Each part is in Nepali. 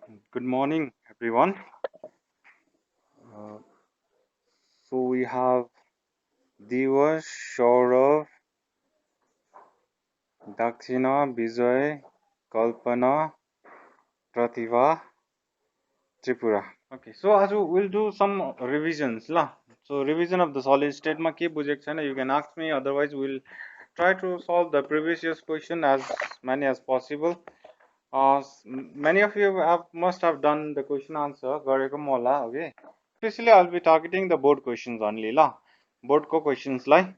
Good morning, everyone. Uh, so we have Diva, Shaurav, Dakshina, Vijay, Kalpana, Pratibha, Tripura. Okay, so as we'll do some revisions lah. So revision of the solid state ma ke bujheko chaina, you can ask me. Otherwise, we'll try to solve the previous year's question as many as possible. Many of you must have done the question answer gareko ma hola, okay. Especially I'll be targeting the board questions only la. Board ko questions lai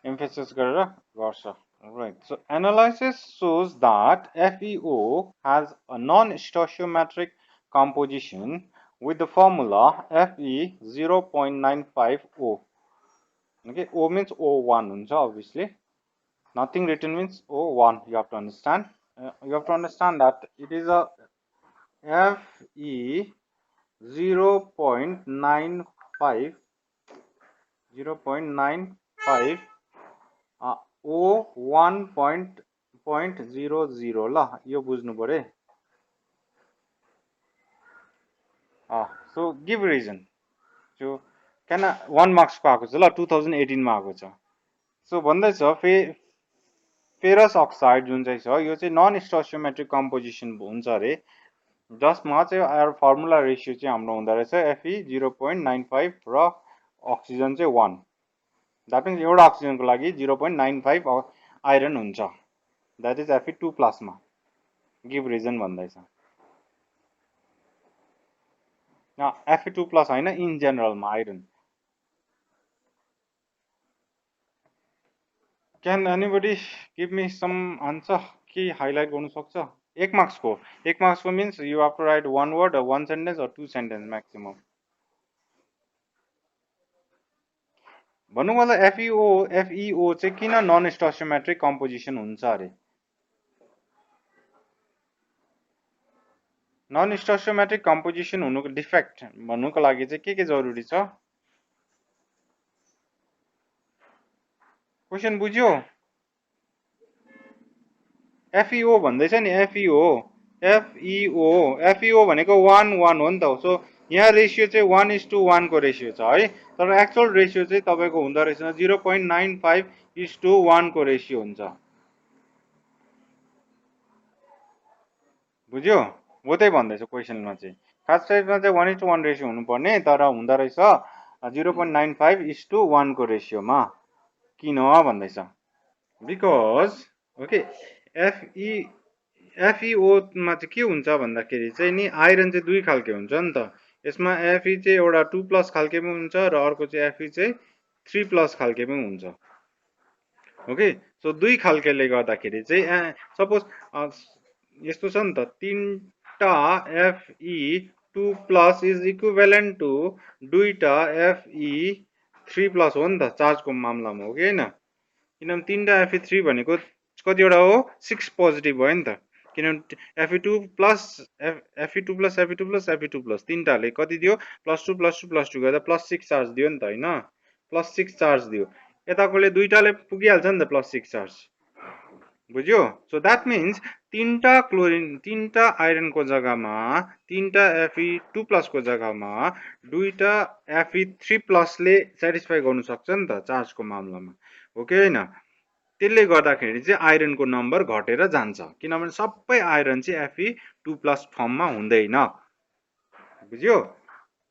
emphasis गरेर गर्छ. Right. So analysis shows that FeO has a non-stoichiometric composition with the formula Fe 0.95O. Okay, O means O1 हुन्छ obviously. Nothing written means O1. You have to understand. You have to understand that it is a Fe 0.95 O 1.00 ल यो बुझ्नु पर्यो सो गिभ रिजन जो किन 1 मार्क्स को आएको छ ल 2018 मा आएको छ सो भन्दैछ फेरस अक्साइड जुन चाहिँ छ यो चाहिँ नन स्टोइचियोमेट्रिक कम्पोजिसन हुन्छ अरे जसमा चाहिँ फर्मुला रेशियो चाहिँ हाम्रो हुँदो रहेछ Fe 0.95 र अक्सिजन चाहिँ 1 द्याट मिन्स एउटा अक्सिजनको लागि 0.95 आइरन हुन्छ द्याट इज Fe2+ मा गिभ रिजन भन्दैछ Fe2+ होइन इन जेनरलमा iron can anybody give me some answer के हाइलाइट गर्नु सक्छ एक मार्क्सको means you have to write one word or one sentence or two sentence maximum भन्नु पर्दा FeO चाहिँ किन नन स्टोइचियोमेट्रिक कम्पोजिसन हुन्छ अरे नन स्टोइचियोमेट्रिक कम्पोजिसन हुनुको डिफेक्ट भन्नुको लागि चाहिँ के जरुरी छ क्वेशन बुझ्यो FeO भन्दैछ नि FeO भनेको 1 1 हो नि त सो यहाँ रेशियो चाहिँ 1:1 को रेशियो छ है तर एक्चुअल रेशियो चाहिँ तपाईको हुँदो रहेछ 0.95:1 को रेशियो हुन्छ बुझ्यो हो त्यही भन्दैछ क्वेशनमा चाहिँ खास टाइपमा चाहिँ 1:1 रेशियो हुनुपर्ने तर हुँदो रहेछ 0.95:1 को रेशियोमा किन भन्दैछ बिकज ओके FeO मा चाहिँ के हुन्छ भन्दाखेरि चाहिँ नि आइरन चाहिँ दुई खालके हुन्छ नि त यसमा Fe चाहिँ एउटा 2+ खालकेमा हुन्छ र अर्को चाहिँ Fe चाहिँ 3+ खालकेमा हुन्छ ओके सो दुई खालकेले गर्दाखेरि चाहिँ सपोज यस्तो छ नि त तीनटा Fe2+ इज इक्विभ्यालेन्ट टु दुईटा Fe3+ हो नि त चार्जको मामलामा हो कि हैन किनभने तीनटा Fe3 भनेको कतिवटा हो 6 पोजिटिभ भयो नि त किनभने Fe2+ तीनटाले कति दियो +2 गर्दा +6 चार्ज दियो नि त हैन +6 चार्ज दियो यताकोले दुईटाले पुगिहाल्छ नि त +6 चार्ज बुझ्यो सो द्याट मिन्स तीनटा आइरनको जग्गामा तीनटा Fe2+ को जग्गामा दुईटा Fe3+ ले सेटिस्फाई गर्नु सक्छ नि त चार्जको मामलामा हो कि हैन त्यसले गर्दाखेरि चाहिँ आइरनको नम्बर घटेर जान्छ किनभने सबै आइरन चाहिँ Fe2+ फर्ममा हुँदैन बुझ्यो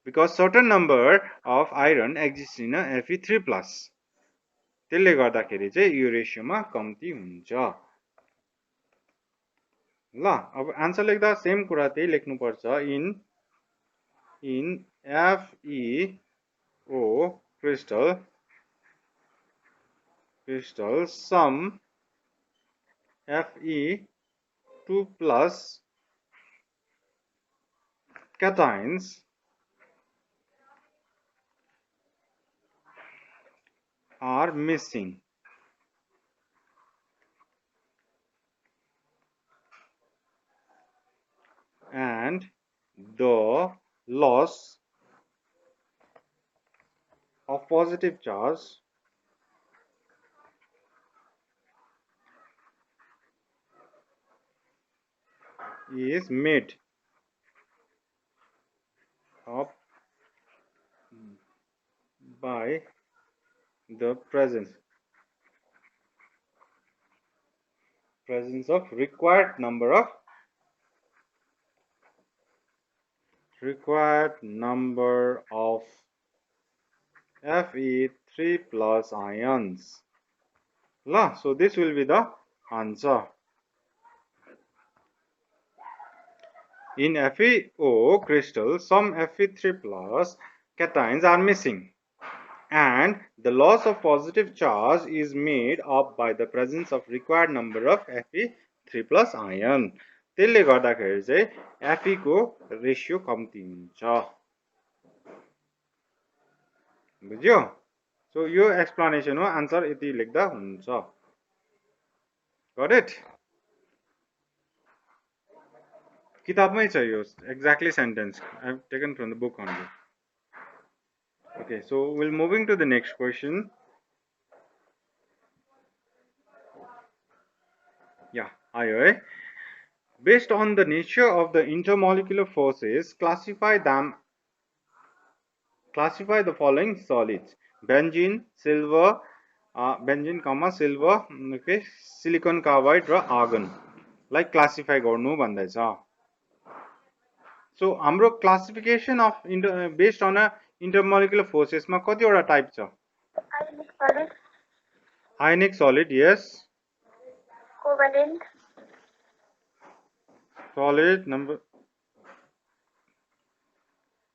because certain number of iron exist in Fe3+ त्यसले गर्दाखेरि चाहिँ यो रेशियोमा कम्ती हुन्छ ल अब आन्सर लेख्दा सेम कुरा त्यही लेख्नु पर्छ in FeO crystal some Fe2+ cations are missing and the loss of positive charge is made up by the presence of required number of Fe3 plus ions. So this will be the answer. In FeO crystal, some Fe3 plus cations are missing, and the loss of positive charge is made up by the presence of required number of Fe3 plus ion. त्यसले गर्दाखेरि चाहिँ Fe को रेशियो कम्ती हुन्छ. बुझ्यो? So यो explanation हो, answer यति लेख्दा हुन्छ. Got it? किताबमै छ यो, exactly sentence I have taken from the book only. Okay, so we'll moving to the next question. Yeah, आयो है. Based on the nature of the intermolecular forces, classify the following solids: benzene, silver, silver, okay, silicon carbide र argon. Like classify गर्नु भन्दैछ. So हाम्रो classification of based on a intermolecular forces मा कतिवटा टाइप छ? Ionic solid, yes. Covalent solid, number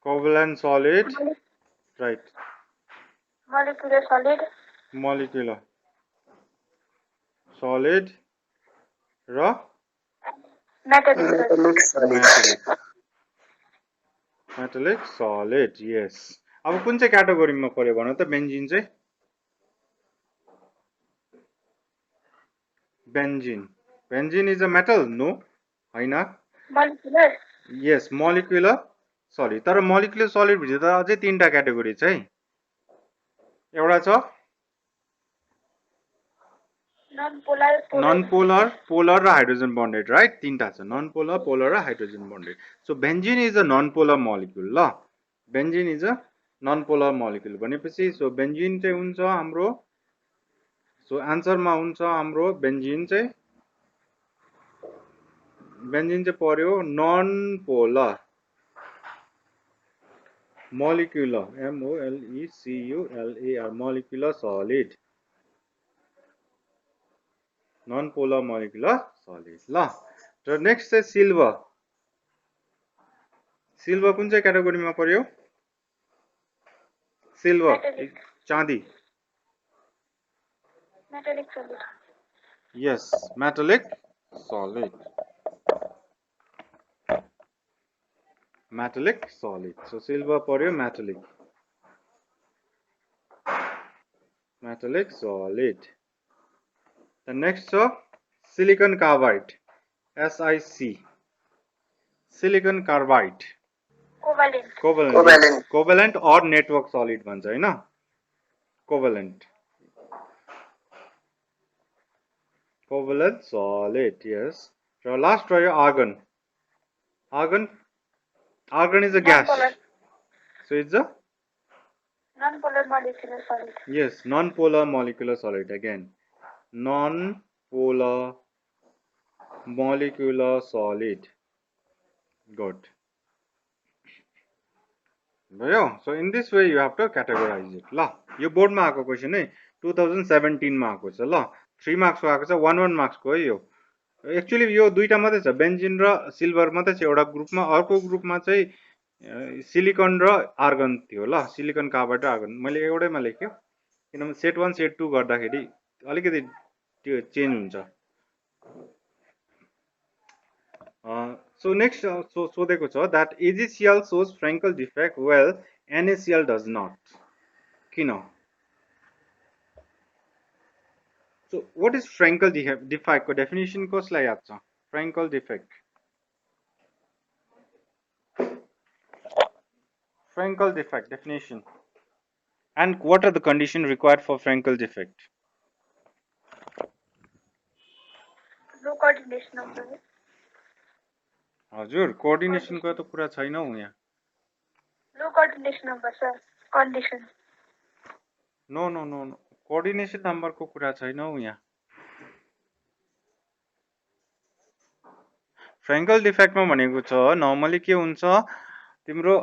covalent solid, right. Molecular solid Molecular solid र metallic solid metallic solid, yes. अब कुन चाहिँ क्याटेगोरीमा पर्यो भन त? बेन्जिन चाहिँ benzene is a metal? No, हैन. molecular Yes, molecular solid. तर molecular solid भित्र त अझै तीनटा क्याटेगोरी छ है. एउटा छ non-polar, polar र hydrogen bonded, right? तीनटा छ, non-polar, polar र hydrogen bonded. So benzene is a non-polar molecule. ल benzene is a non-polar molecule भनेपछि so benzene चाहिँ हुन्छ हाम्रो, so answer मा हुन्छ हाम्रो benzene चाहिँ पर्यो non-polar molecular, molecular molecular solid, non-polar molecular solid. ल र नेक्स्ट चाहिँ सिल्भर. सिल्भर कुन चाहिँ क्याटेगोरीमा पर्यो? सिल्भर चाँदी. metallic solid. Yes, metallic solid. Metallic solid. So silver पर्यो metallic. Metallic solid. The next silicon carbide. SiC. Silicon carbide. Covalent or network solid भन्छ हैन? Covalent solid, yes. So last try argon. Argon is a gas. So it's a non-polar molecular solid. Yes, non-polar molecular solid again. Non-polar molecular solid. Good. So in this way you have to categorize it. ल यो बोर्ड मा आएको क्वेशन है 2017 मा आएको छ. ल 3 मार्क्स को आएको छ, 1 मार्क्स को है यो. एक्चुअली यो दुईटा मात्रै छ, बेन्जिन र सिल्भर मात्रै छ एउटा ग्रुपमा. अर्को ग्रुपमा चाहिँ सिलिकन र आर्गन थियो. ल सिलिकन कार्बाइड र आर्गन मैले एउटैमा लेख्यो, किनभने सेट 1 सेट 2 गर्दाखेरि अलिकति त्यो चेन्ज हुन्छ. So next सोधेको छ that AgCl shows Frankel defect while NaCl does not. किन? So what is Frankel defect को definition कसलाई याद छ? Frankel defect. Frankel defect definition. And what are the conditions required for Frankel defect? No coordination of the हजुर कोअर्डिनेसन को त कुरा छैन हौ यहाँ. coordination number, sir. Condition. No no no no coordination नम्बरको कुरा छैन हौ यहाँ फ्रेङ्कल डिफेक्टमा भनेको छ नर्मली के हुन्छ तिम्रो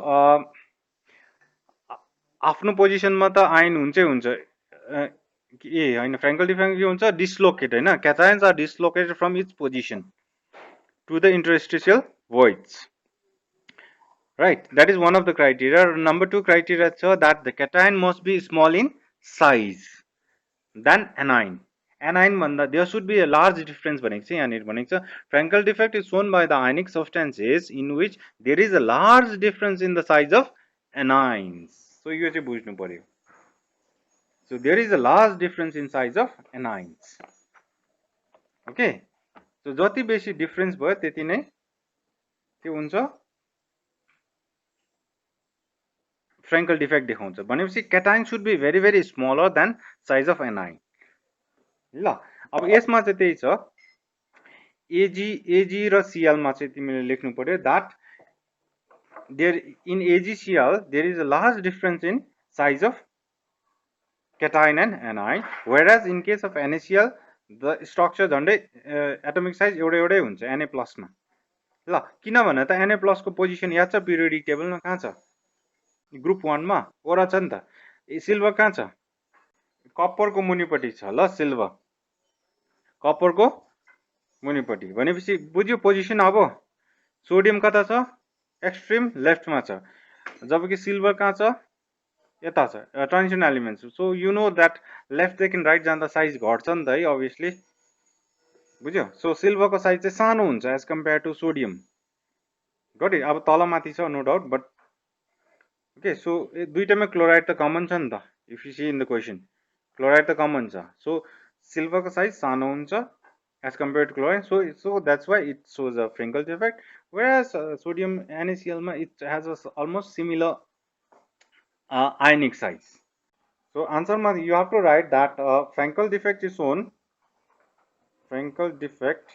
आफ्नो पोजिसनमा त आइन हुन्छै हुन्छ ए होइन फ्रेङ्कल डिफेक्ट के हुन्छ डिस्लोकेट होइन cations are dislocated from its position to the interstitial voids. Right, that is one of the criteria. Number 2 criteria is that the cation must be small in size than anion. Anion bhanda there should be a large difference bhaneko cha yahaneri bhaneko cha Frankel defect is shown by the ionic substances in which there is a large difference in the size of anions. So यो चाहिँ बुझ्नु पर्यो. So there is a large difference in size of anions. Okay, so जति बेसी डिफरेन्स भयो त्यति नै के हुन्छ Frankel defect देखाउँछ भनेपछि cation should be very very smaller than size of anion. ल अब यसमा चाहिँ त्यही छ AG र Cl मा चाहिँ तिमीले लेख्नु पर्यो that there in AgCl there is a large difference in size of cation and anion, whereas in case of NaCl the structure झन्डै atomic size एउटै एउटै हुन्छ Na plus मा. ल किन भने त Na plus को पोजिसन याद छ पिरियोडिक टेबलमा कहाँ छ ग्रुप 1 मा ओरा छ नि त सिल्भर कहाँ छ कपर को मुनिपट्टि छ ल सिल्भर कपर को मुनिपट्टि भनेपछि बुझ्यो पोजिसन अब सोडियम कता छ एक्सट्रिम लेफ्ट मा छ जबकि सिल्भर कहाँ छ यता छ transition elements so you know that left देखि राइट जाँदा साइज घट्छ नि त है obviously बुझ्यो सो सिल्भर को साइज चाहिँ सानो हुन्छ एज कम्पेयर टु सोडियम गरे अब तल माथि छ no doubt but okay so दुईटैमा क्लोराइड त कमन छ नि त if you see in the question chloride त कमन छ सो सिल्भर को साइज सानो हुन्छ as compared to chlorine so that's why it shows a Frankel defect, whereas sodium NaCl ma it has a almost similar ionic size. So answer ma you have to write that Frankel defect is shown Frankel defect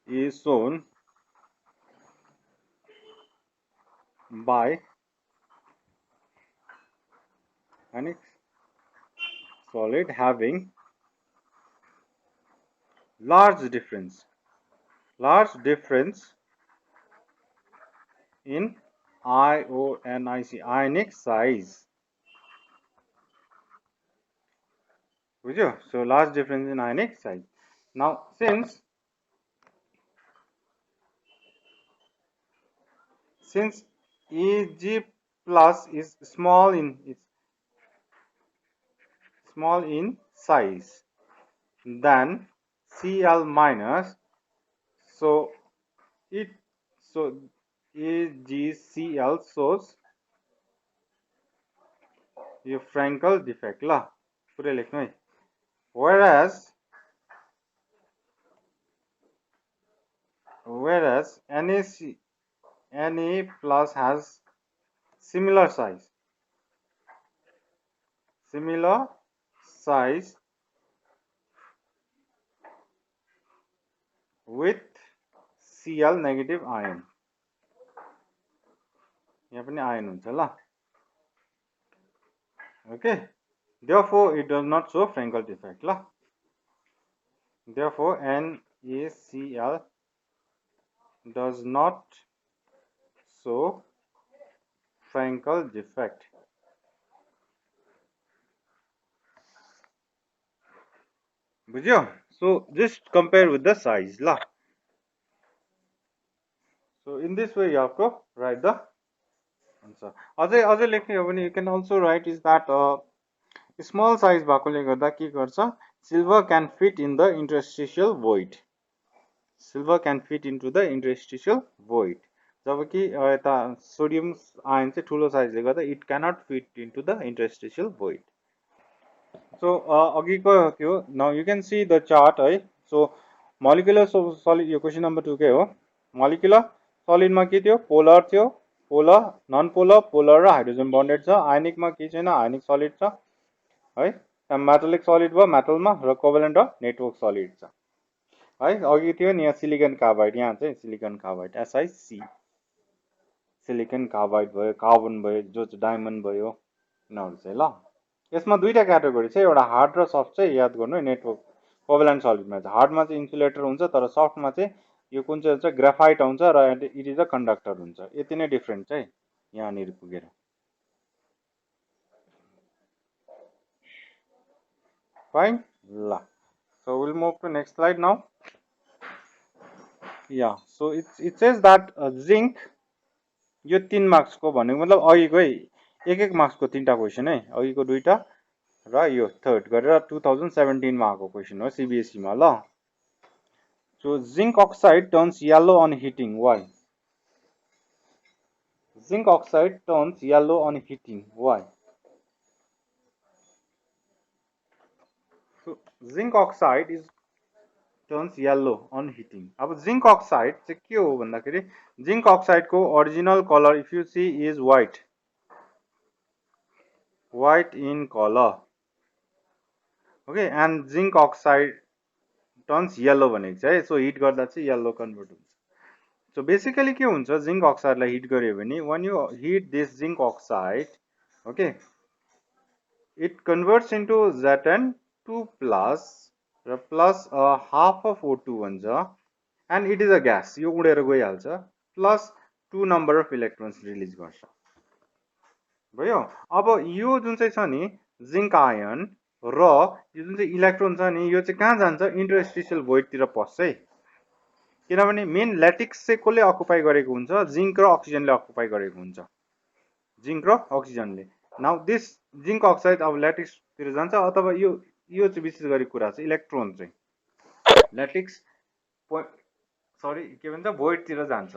is shown by ionic solid having large difference in ionic size. बुझ्यो so large difference in ionic size. Now since Ag plus is small in size than Cl minus, so AgCl shows यो Frankel defect ल पुरै लेख्नु है whereas Na plus has similar size with Cl negative ion. यहाँ पनि ion हुन्छ ल okay therefore it does not show Frankel defect la therefore NaCl does not show Frankel defect. बुझ्यो so just compare with the size la so in this way you have to write the answer. अझै लेख्ने हो भने you can also write is that small size भएकोले गर्दा के गर्छ silver can fit in the interstitial void. Silver can fit into the interstitial void. जबकि यता सोडियम आयन चाहिँ ठुलो साइजले गर्दा it cannot fit into the interstitial void. So अघिको थियो now you can see the chart है so molecular solid यो क्वेशन नम्बर 2 कै हो molecular solid मा के थियो पोलर थियो पोलर नन पोलर पोलर र हाइड्रोजन बन्डेड छ आयनिक मा के छैन आयनिक सलिड छ है मेटालिक सलिड भयो मेटलमा र कोभ्यालेन्ट र नेटवर्क सलिड छ है अघि थियो नि यहाँ सिलिकन कार्बाइड यहाँ चाहिँ silicon carbide SiC silicon carbide भयो कार्बन भयो जो चाहिँ डायमन्ड भयो यिनीहरू चाहिँ ल यसमा दुईटा क्याटेगोरी छ एउटा हार्ड र सफ्ट चाहिँ याद गर्नु है नेटवर्क कोभ्यालेन्ट सल्युटमा चाहिँ हार्डमा चाहिँ इन्सुलेटर हुन्छ तर सफ्टमा चाहिँ यो कुन चाहिँ हुन्छ ग्राफाइट आउँछ र इट इज अ कन्डक्टर हुन्छ यति नै डिफ्रेन्ट चाहिँ यहाँनिर पुगेर फाइन ल so we'll move to next slide now yeah so it says that zinc यो 3 मार्क्स को भनेको मतलब अघिकै एक एक मार्क्स को तीनटा क्वेशन है अघिको दुईटा र यो थर्ड गरेर 2017 मा आएको क्वेशन हो सीबीएसई मा ल so zinc oxide turns yellow on heating why zinc oxide turns yellow on heating why so zinc oxide is turns yellow on heating अब जिंक अक्साइड चाहिँ के हो भन्दाखेरि जिंक अक्साइड को original colour if you see is white in color okay and zinc oxide turns yellow भनेको छ है सो हिट गर्दा चाहिँ येलो कन्भर्ट हुन्छ सो बेसिकली के हुन्छ जिंक अक्साइडलाई हिट गर्यो भने when you heat this zinc oxide okay it converts into Zn2 plus र प्लस हाफ अफ O2 भन्छ and it is a gas यो उडेर गइहाल्छ plus 2 number of electrons release गर्छ भयो अब यो जुन चाहिँ छ नि जिंक आयन र यो जुन चाहिँ इलेक्ट्रोन छ नि यो चाहिँ कहाँ जान्छ इन्टरस्टिशियल भोइड तिर पस्छ है किनभने मेन ल्याटिक्स चाहिँ कसले अकुपाई गरेको हुन्छ जिंक र अक्सिजनले अकुपाई गरेको हुन्छ जिंक र अक्सिजनले नाउ दिस जिंक अक्साइड अब ल्याटिक्स तिर जान्छ अथवा यो चाहिँ विशेष गरी कुरा चाहिँ इलेक्ट्रोन चाहिँ ल्याटिक्स सरी के भन्छ भोइड तिर जान्छ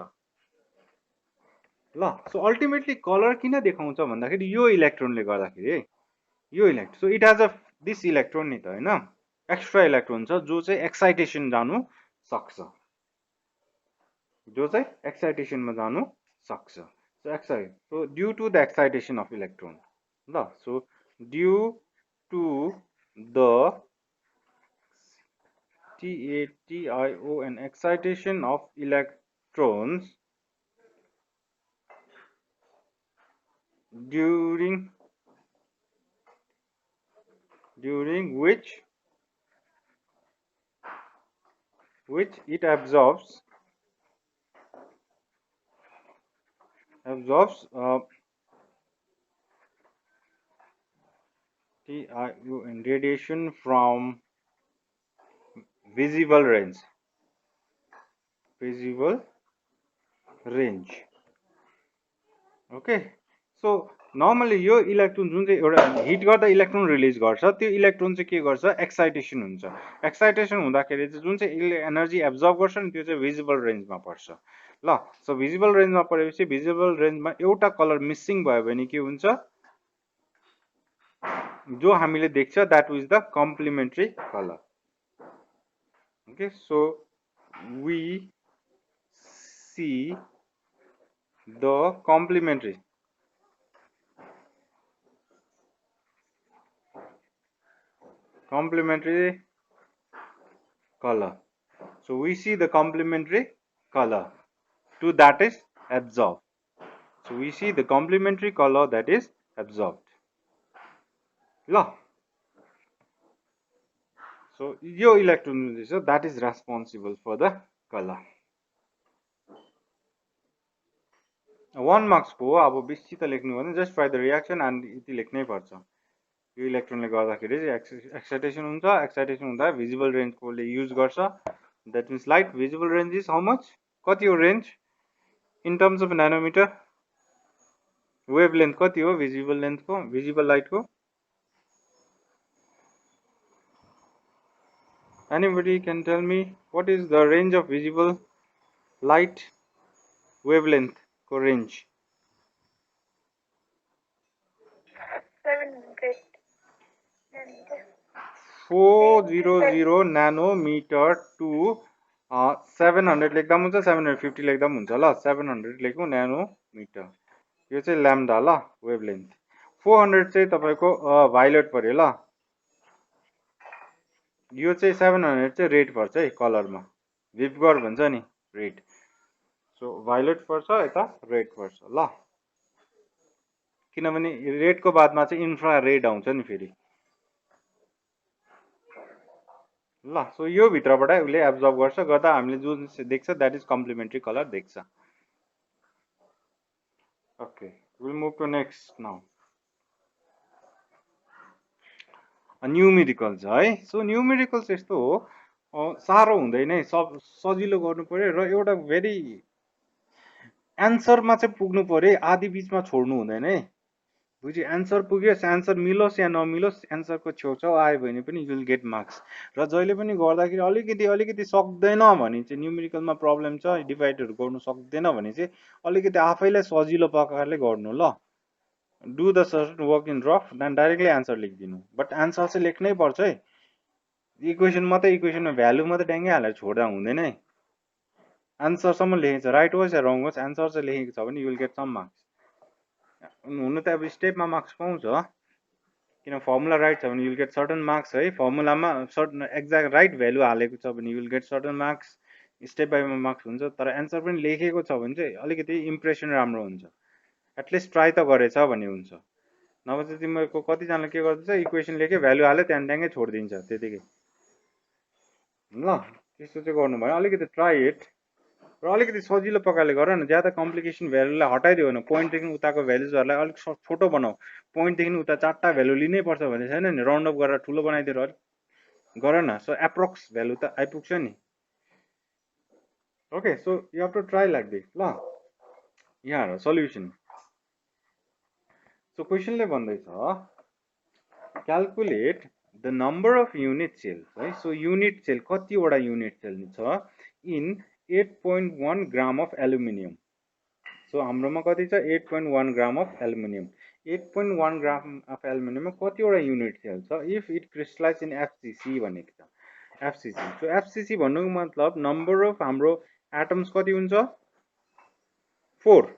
ल सो अल्टिमेटली कलर किन देखाउँछ भन्दाखेरि यो इलेक्ट्रोनले गर्दाखेरि यो electron so it has a this electron नि त हैन एक्स्ट्रा इलेक्ट्रोन छ जो चाहिँ एक्साइटेसन जानु सक्छ जो चाहिँ एक्साइटेसनमा जानु सक्छ so excite so due to the excitation of electron ल so due to the TATION excitation of electrons during which it absorbs TION radiation from visible range okay so normally यो इलेक्ट्रोन जुन चाहिँ एउटा हिट गर्दा इलेक्ट्रोन रिलिज गर्छ त्यो इलेक्ट्रोन चाहिँ के गर्छ एक्साइटेसन हुन्छ एक्साइटेसन हुँदाखेरि चाहिँ जुन चाहिँ एनर्जी एब्जर्ब गर्छ नि त्यो चाहिँ भिजिबल रेन्जमा पर्छ ल सो भिजिबल रेन्जमा परेपछि भिजिबल रेन्जमा एउटा कलर मिसिङ भयो भने के हुन्छ जो हामीले देख्छ that is the complementary colour okay so we see the complementary color so we see the complementary color to that is absorbed so we see the complementary color that is absorbed ल so यो इलेक्ट्रोन जुन चाहिँ छ that is responsible for the color 1 marks को अब बेसी त लेख्नु भने just far the reaction and यति लेख्नै पर्छ यो इलेक्ट्रोनले गर्दाखेरि चाहिँ एक्साइटेसन हुन्छ एक्साइटेसन हुँदा भिजिबल रेन्ज कोले युज गर्छ that means light visible range is how much कति हो range in terms of nanometer wavelength कति हो भिजिबल लेन्थ को भिजिबल लाइट को anybody can tell me what is the range of visible light wavelength ko range 400 nanometer to 700 लेख्दा पनि हुन्छ 750 लेख्दा पनि हुन्छ ल 700 लेखौं नैनोमिटर यो चाहिँ ल्याम्डा ल वेभलेन्थ 400 चाहिँ तपाईको भायोलेट पर्यो ल यो चाहिँ 700 चाहिँ रेड पर्छ है कलरमा भिपगर भन्छ नि रेड सो भायोलेट पर्छ यता रेड पर्छ ल किनभने रेडको बादमा चाहिँ इन्फ्रा रेड आउँछ नि फेरि ल सो यो भित्रबाट उसले एब्जर्ब गर्छ गर्दा हामीले जुन देख्छ द्याट इज कम्प्लिमेन्ट्री कलर देख्छ okay will move to next now numericals है सो न्युमेरिकल्स यस्तो हो साह्रो हुँदैन है सब सजिलो गर्नु पर्यो र एउटा भेरी एन्सरमा चाहिँ पुग्नु पर्यो आदि बिचमा छोड्नु हुँदैन है बुझ्यो एन्सर पुग्यो एन्सर मिलोस् या नमिलोस् एन्सरको छेउछाउ आयो भने पनि युल गेट मार्क्स र जहिले पनि गर्दाखेरि अलिकति सक्दैन भने चाहिँ न्युमेरिकलमा प्रब्लम छ डिभाइडहरू गर्नु सक्दैन भने चाहिँ अलिकति आफैलाई सजिलो प्रकारले गर्नु ल do the short work in rough then directly answer लेखिदिनु बट एन्सर चाहिँ लेख्नै पर्छ है इक्वेसनमा भ्यालु मात्रै ट्याङ्गै हालेर छोड्दा हुँदैन है एन्सरसम्म लेखेको छ राइट होस् या रङ होस् एन्सर चाहिँ लेखेको छ भने युल गेट सम मार्क्स हुनु त अब स्टेपमा मार्क्स पाउँछ किन फर्मुला राइट छ भने युल गेट सर्टन मार्क्स है फर्मुलामा सर्टन एक्ज्याक्ट राइट भ्यालु हालेको छ भने you'll get certain marks step बाईमा मार्क्स हुन्छ तर एन्सर पनि लेखेको छ भने चाहिँ अलिकति इम्प्रेसन राम्रो हुन्छ एटलिस्ट ट्राई त गरेछ भन्ने हुन्छ नभए चाहिँ तिमीहरूको कतिजनाले के गर्दछ इक्वेसन लेख्यो भ्यालु हाल्यो त्यहाँदेखि ट्याङ्गै छोडिदिन्छ त्यतिकै ल त्यस्तो चाहिँ गर्नु भयो अलिकति ट्राई इट र अलिकति सजिलो प्रकारले गर न ज्यादा कम्प्लिकेसन भ्यालुलाई हटाइदियो भने पोइन्टदेखि उताको भ्यालुजहरूलाई अलिक छोटो बनाऊ पोइन्टदेखि उता 4टा भ्यालु लिनै पर्छ भने छैन नि राउन्ड अप गरेर ठुलो बनाइदिएर अलिक गर न सो एप्रोक्स भ्यालु त आइपुग्छ नि okay so you have to try like this ल यहाँ हेर सल्युसन सो क्वेसनले भन्दैछ calculate the number of unit cells है सो युनिट सेल कतिवटा युनिट सेल छ in 8.1 gram of aluminium so हाम्रोमा कति छ 8.1 gram of aluminium 8.1 gram of एल्युमिनियममा कतिवटा युनिट सेल छ if it crystallize in FCC भनेको छ एफसीसी सो एफसीसी भन्नुको मतलब नम्बर अफ हाम्रो एटम्स कति हुन्छ 4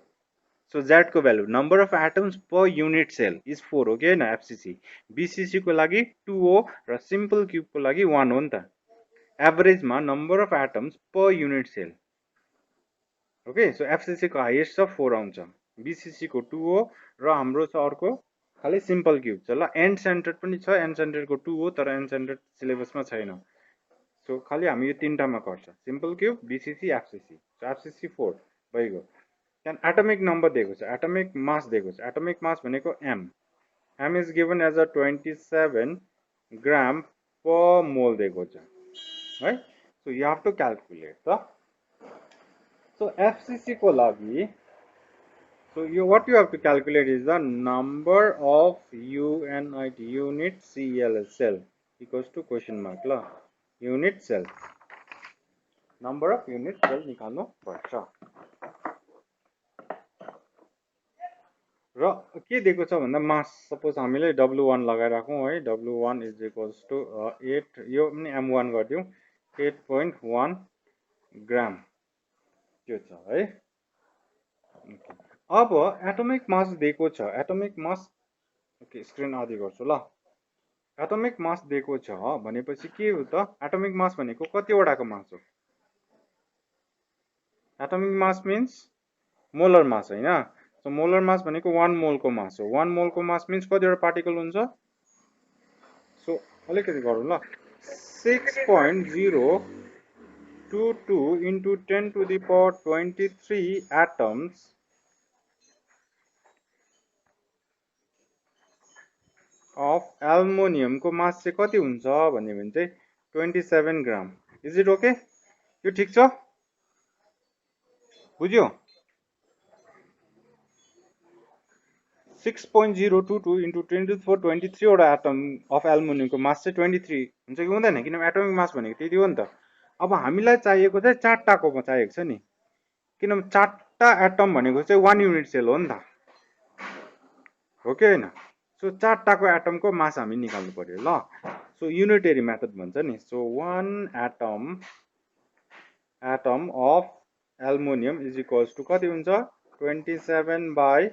सो Z को value number of atoms per unit cell is 4 हो कि हैन एफसीसी बीसीसी को लागि 2 हो र सिम्पल क्यूब को लागि 1 हो नि त एभरेजमा number of atoms per unit cell okay so FCC को हाइएस्ट छ 4 आउँछ बीसीसी को 2 हो र हाम्रो छ अर्को खाली सिम्पल क्यूब छ ल एन्ड सेन्टर्ड पनि छ एन्ड सेन्टर्ड को 2 हो तर एन्ड सेन्टर्ड सिलेबसमा छैन सो खाली हामी यो तीनटामा गर्छ simple cube BCC FCC so FCC 4 भइगयो त्यहाँ एटमिक नम्बर दिएको छ एटमिक मास दिएको छ एटमिक मास भनेको m is given as a 27 gram per mole दिएको छ है so you have to calculate त सो एफसीसी को लागि सो यो what you have to calculate is the number of unit unit cell equals to question mark ल unit cell number of unit cell निकाल्नु पर्छ र के दिएको छ भन्दा मास सपोज हामीले W1 लगाइराखौँ है W1 इज इक्वल्स टु 8 यो पनि M1 गरिदिउँ 8.1 ग्राम त्यो छ है अब एटमिक मास दिएको छ एटमिक मास ओके स्क्रिन आदि गर्छु ल एटमिक मास दिएको छ भनेपछि के हो त एटमिक मास भनेको कतिवटाको मास हो atomic mass means molar mass हैन सो मोलर मास भनेको 1 मोल को मास हो 1 मोल को मास मिन्स कतिवटा पार्टिकल हुन्छ सो अलिकति गरौँ ल 6.022 into 10 to the power 23 atoms of aluminum को मास चाहिँ कति हुन्छ भन्ने भने चाहिँ 27 ग्राम इज इट ओके यो ठीक छ बुझ्यो 6.022 into 10 to the power 23 वटा एटम अफ एल्युमिनियम को मास चाहिँ 23 हुन्छ कि हुँदैन किनभने एटमिक मास भनेको त्यति हो नि त अब हामीलाई चाहिएको चाहिँ 4टाको चाहिएको छ नि किनभने 4टा एटम भनेको चाहिँ 1 युनिट सेल हो नि त हो कि हैन सो 4टाको एटमको मास हामी निकाल्नु पर्यो ल सो युनिटरी मेथड भन्छ नि so 1 atom of aluminium is equals to कति हुन्छ 27 by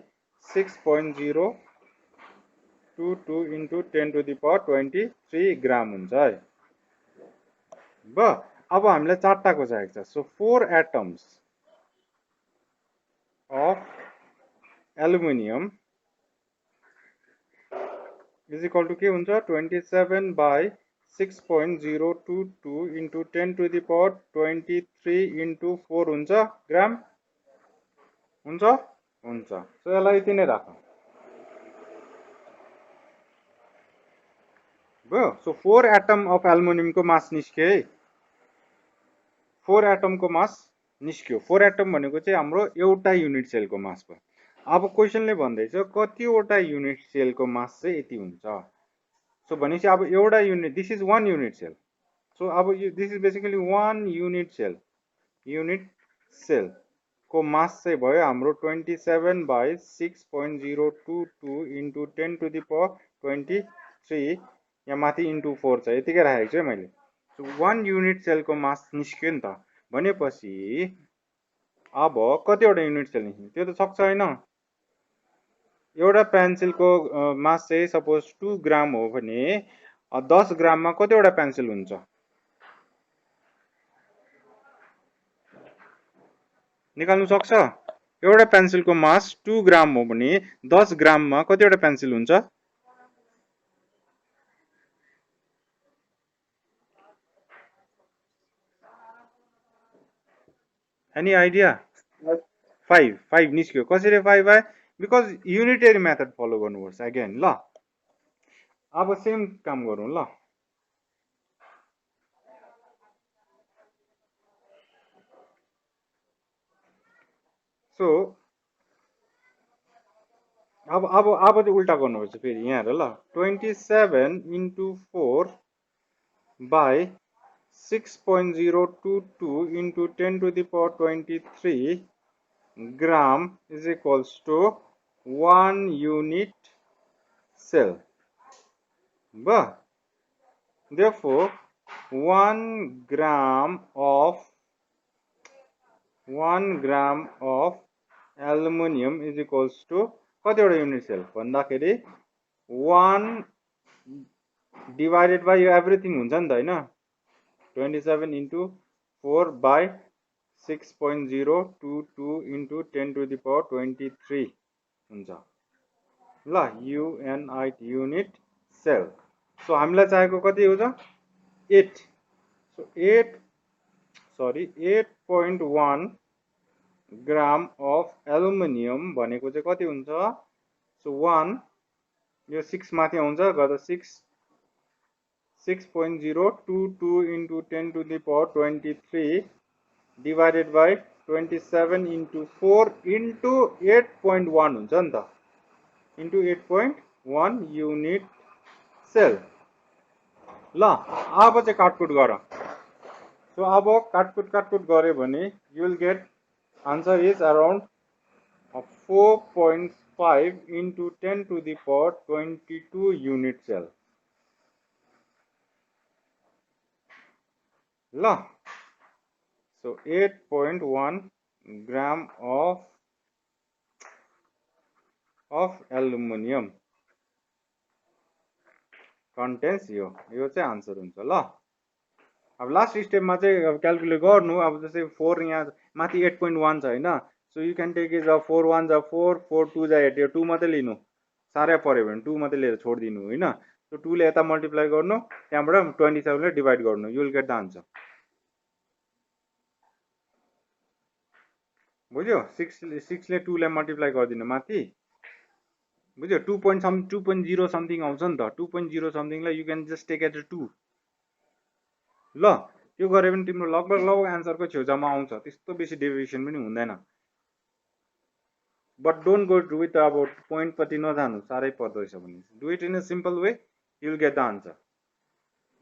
6.022 into 10 to the power 23 ग्राम हुन्छ है ब अब हामीलाई चारटाको चाहिएको छ so 4 atoms of aluminum is equal to के हुन्छ 27 by 6.022 into 10 to the power 23 into 4 हुन्छ ग्राम हुन्छ हुन्छ सो यसलाई यति नै राखौँ भयो सो 4 एटम अफ एल्युमिनियम को मास निस्क्यो है 4 एटम को मास निस्क्यो 4 एटम भनेको चाहिँ हाम्रो एउटा युनिट सेलको मास भयो अब क्वेशनले भन्दैछ कतिवटा युनिट सेलको मास चाहिँ यति हुन्छ सो भनेपछि अब एउटा unit this is 1 unit cell so अब this is basically 1 unit cell को मास चाहिँ भयो हाम्रो 27 by 6.022 into 10 to the power 23 यहाँ माथि इन्टु 4 छ यतिकै राखेको छु है मैले सो 1 युनिट सेलको मास निस्क्यो नि त भनेपछि अब कतिवटा युनिट सेल निस्क्यो त्यो त सक्छ हैन एउटा पेन्सिलको मास चाहिँ सपोज 2 ग्राम हो भने 10 ग्राममा कतिवटा पेन्सिल हुन्छ निकाल्नु सक्छ एउटा पेन्सिलको मास 2 ग्राम हो भने 10 ग्राममा कतिवटा पेन्सिल हुन्छ एनी आइडिया 5 निस्क्यो कसरी 5 आयो बिकज युनिटरी मेथड फलो गर्नुपर्छ अगेन ल अब सेम काम गरौँ ल सो अब चाहिँ उल्टा गर्नुपर्छ फेरि यहाँ हेर ल 27 into 4 by 6.022 into 10 to the power 23 gram is equals to 1 unit cell. But therefore 1 gram of aluminum is equals to कतिवटा युनिट सेल भन्दाखेरि 1 divided by everything हुन्छ नि त हैन 27 into 4 by 6.022 into 10 to the power 23 हुन्छ ल unit cell सो हामीलाई चाहिएको कति हुन्छ 8 सो 8.1 ग्राम अफ एल्युमिनियम भनेको चाहिँ कति हुन्छ सो 1 यो 6 माथि आउँछ गर्दा 6.022 into 10 to the power 23 divided by 27 into 4 into 8.1 हुन्छ नि त into 8.1 unit cell ल अब चाहिँ काटकुट गर सो अब काटकुट गरे भने you will get answer is around 4.5 into 10 to the power 22 unit cell ल so 8.1 gram of aluminum contains यो चाहिँ आन्सर हुन्छ ल अब लास्ट स्टेपमा चाहिँ अब क्याल्कुलेट गर्नु अब जस्तै 4 यहाँ माथि 8.1 छ हैन so you can take is 4 1 जा 4 4 2 जा 8 यो 2 मात्रै लिनु साह्रै पर्यो भने 2 मात्रै लिएर छोड्दिनु हैन सो 2 ले यता मल्टिप्लाई गर्नु त्यहाँबाट 27 ले डिवाइड गर्नु you will get the answer बुझ्यो 6 ले 2 ले मल्टिप्लाई गर्दिनु माथि बुझ्यो 2.0 समथिङ आउँछ नि त 2.0 समथिङलाई you can just take at 2 ल त्यो गरे पनि तिम्रो लगभग आन्सरको छेउछाउमा आउँछ त्यस्तो बेसी डेभिएसन पनि हुँदैन बट डोन्ट गो विथ अब पोइन्ट पति नजानु साह्रै पर्दैछ भने do it in a simple way you will get the answer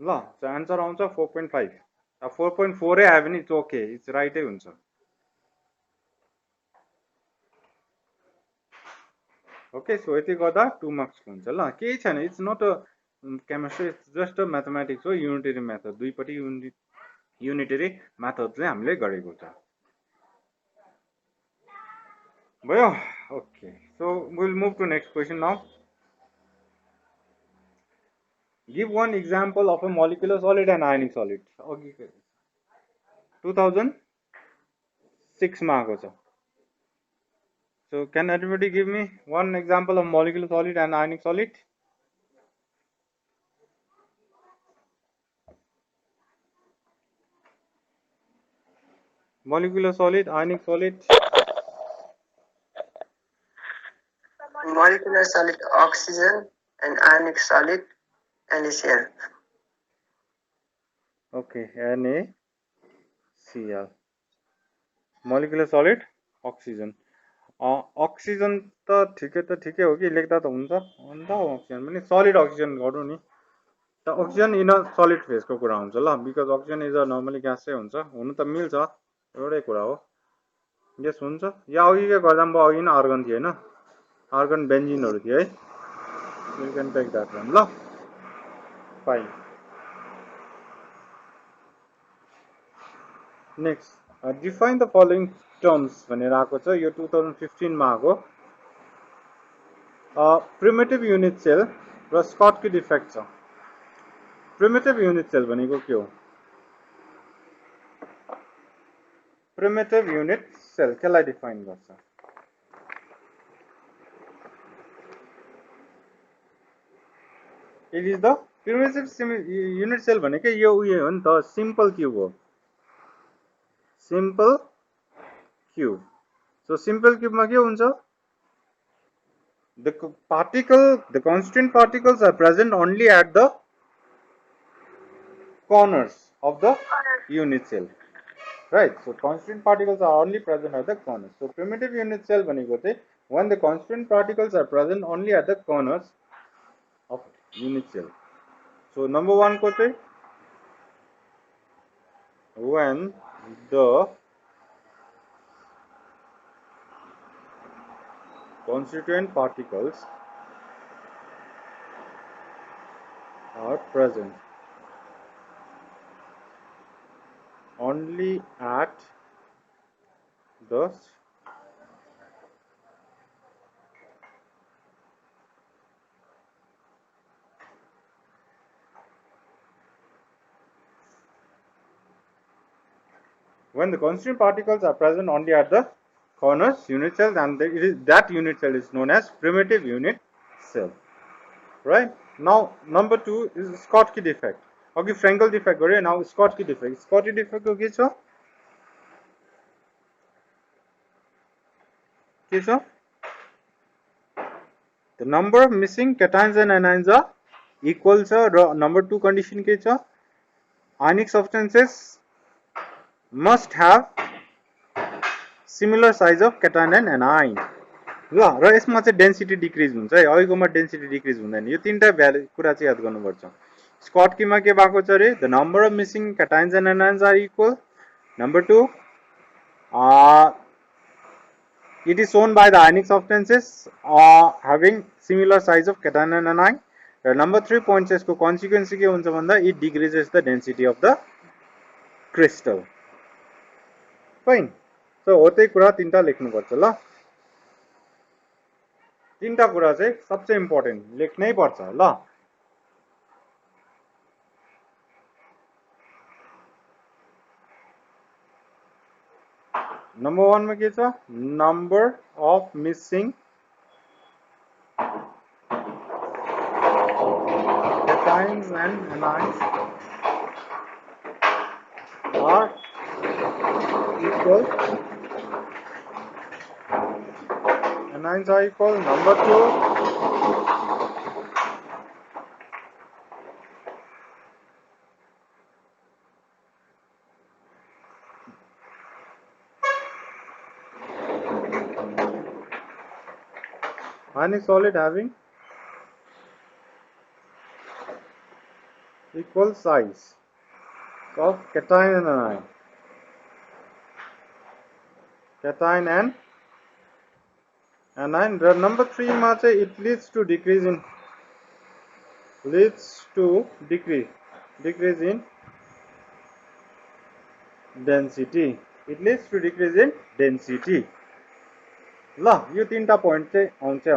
ल सो आन्सर आउँछ 4.5 अब 4.4 आयो भने इट्स ओके इट्स राइटै हुन्छ ओके सो यति गर्दा 2 मार्क्सको हुन्छ ल केही छैन it's not a chemistry it's just a mathematics हो युनिटरी मेथड दुईपट्टि युनिटरी मेथड चाहिँ हामीले गरेको छ भयो okay so will move to next question now give one example of a molecular solid and ionic solid अघि 2006 मा आएको छ. So can everybody give me one example of molecular solid and ionic solid? Molecular solid, ionic solid. Molecular solid oxygen and ionic solid NaCl. Okay, NaCl. Molecular solid oxygen. Oxygen त ठिकै हो कि लेख्दा त हुन्छ अन्त oxygen पनि solid oxygen गर्नु नि. त oxygen in a solid phase को कुरा हुन्छ ल, because oxygen is a normally gas चाहिँ हुन्छ, हुनु त मिल्छ, एउटै कुरा हो. यस हुन्छ. या अघि के गर्दा पनि अघि नै आर्गन थियो हैन, आर्गन बेन्जिनहरु थियो है. You can take that one ल. Fine. Next, define the following terms भनेर आएको छ, यो 2015 मा आएको. Primitive unit cell र Schottky defect छ. Primitive unit cell भनेको के हो? Primitive unit cell केलाई डिफाइन गर्छ? It is the primitive unit cell भनेको यो उयो हो नि त, simple cube हो. Simple cube. So simple cube मा के हुन्छ? The constituent particles are present only at the corners of the unit cell. Right, so constituent particles are only present at the corners. So primitive unit cell भनेको चाहिँ when the constituent particles are present only at the corners of unit cell. So number 1 को चाहिँ when the constituent particles are present only at the when the constituent particles are present only at the corners unit cells, and that unit cell is known as primitive unit cell. Right, now number 2 is Schottky defect. Okay, Frankel defect गरे, now Schottky defect. Schottky defect को के छ? के छ? The number of missing cations and anions are equal छ र number 2 condition के छ? Ionic substances must have similar size of cation and anion. ल र यसमा चाहिँ डेन्सिटी डिक्रिज हुन्छ है, अघिकोमा डेन्सिटी डिक्रिज हुँदैन. यो तीनटा भ्यालु कुरा चाहिँ याद गर्नुपर्छ. स्कॉटकीमा के भएको छ रे? The number of missing cations and anions are equal. Number 2, it is shown by the ionic substances having similar size of cation and anion. र number 3 point चाहिँ यसको consequence के हुन्छ भन्दा it decreases the density of the crystal. Fine. So हो त्यही कुरा तीनटा लेख्नुपर्छ ल. तीनटा कुरा चाहिँ सबसे इम्पोर्टेन्ट लेख्नै पर्छ ल. नम्बर 1 मा के छ? Number of missing cations and anions are equal. Anions are equal. Number 2, ionic solid having equal size of cation and anion. Cation and anion. Number 3 मा चाहिँ it leads to decrease in density. It leads to decrease in density. ल यो तीनटा पोइन्ट चाहिँ आउँछ.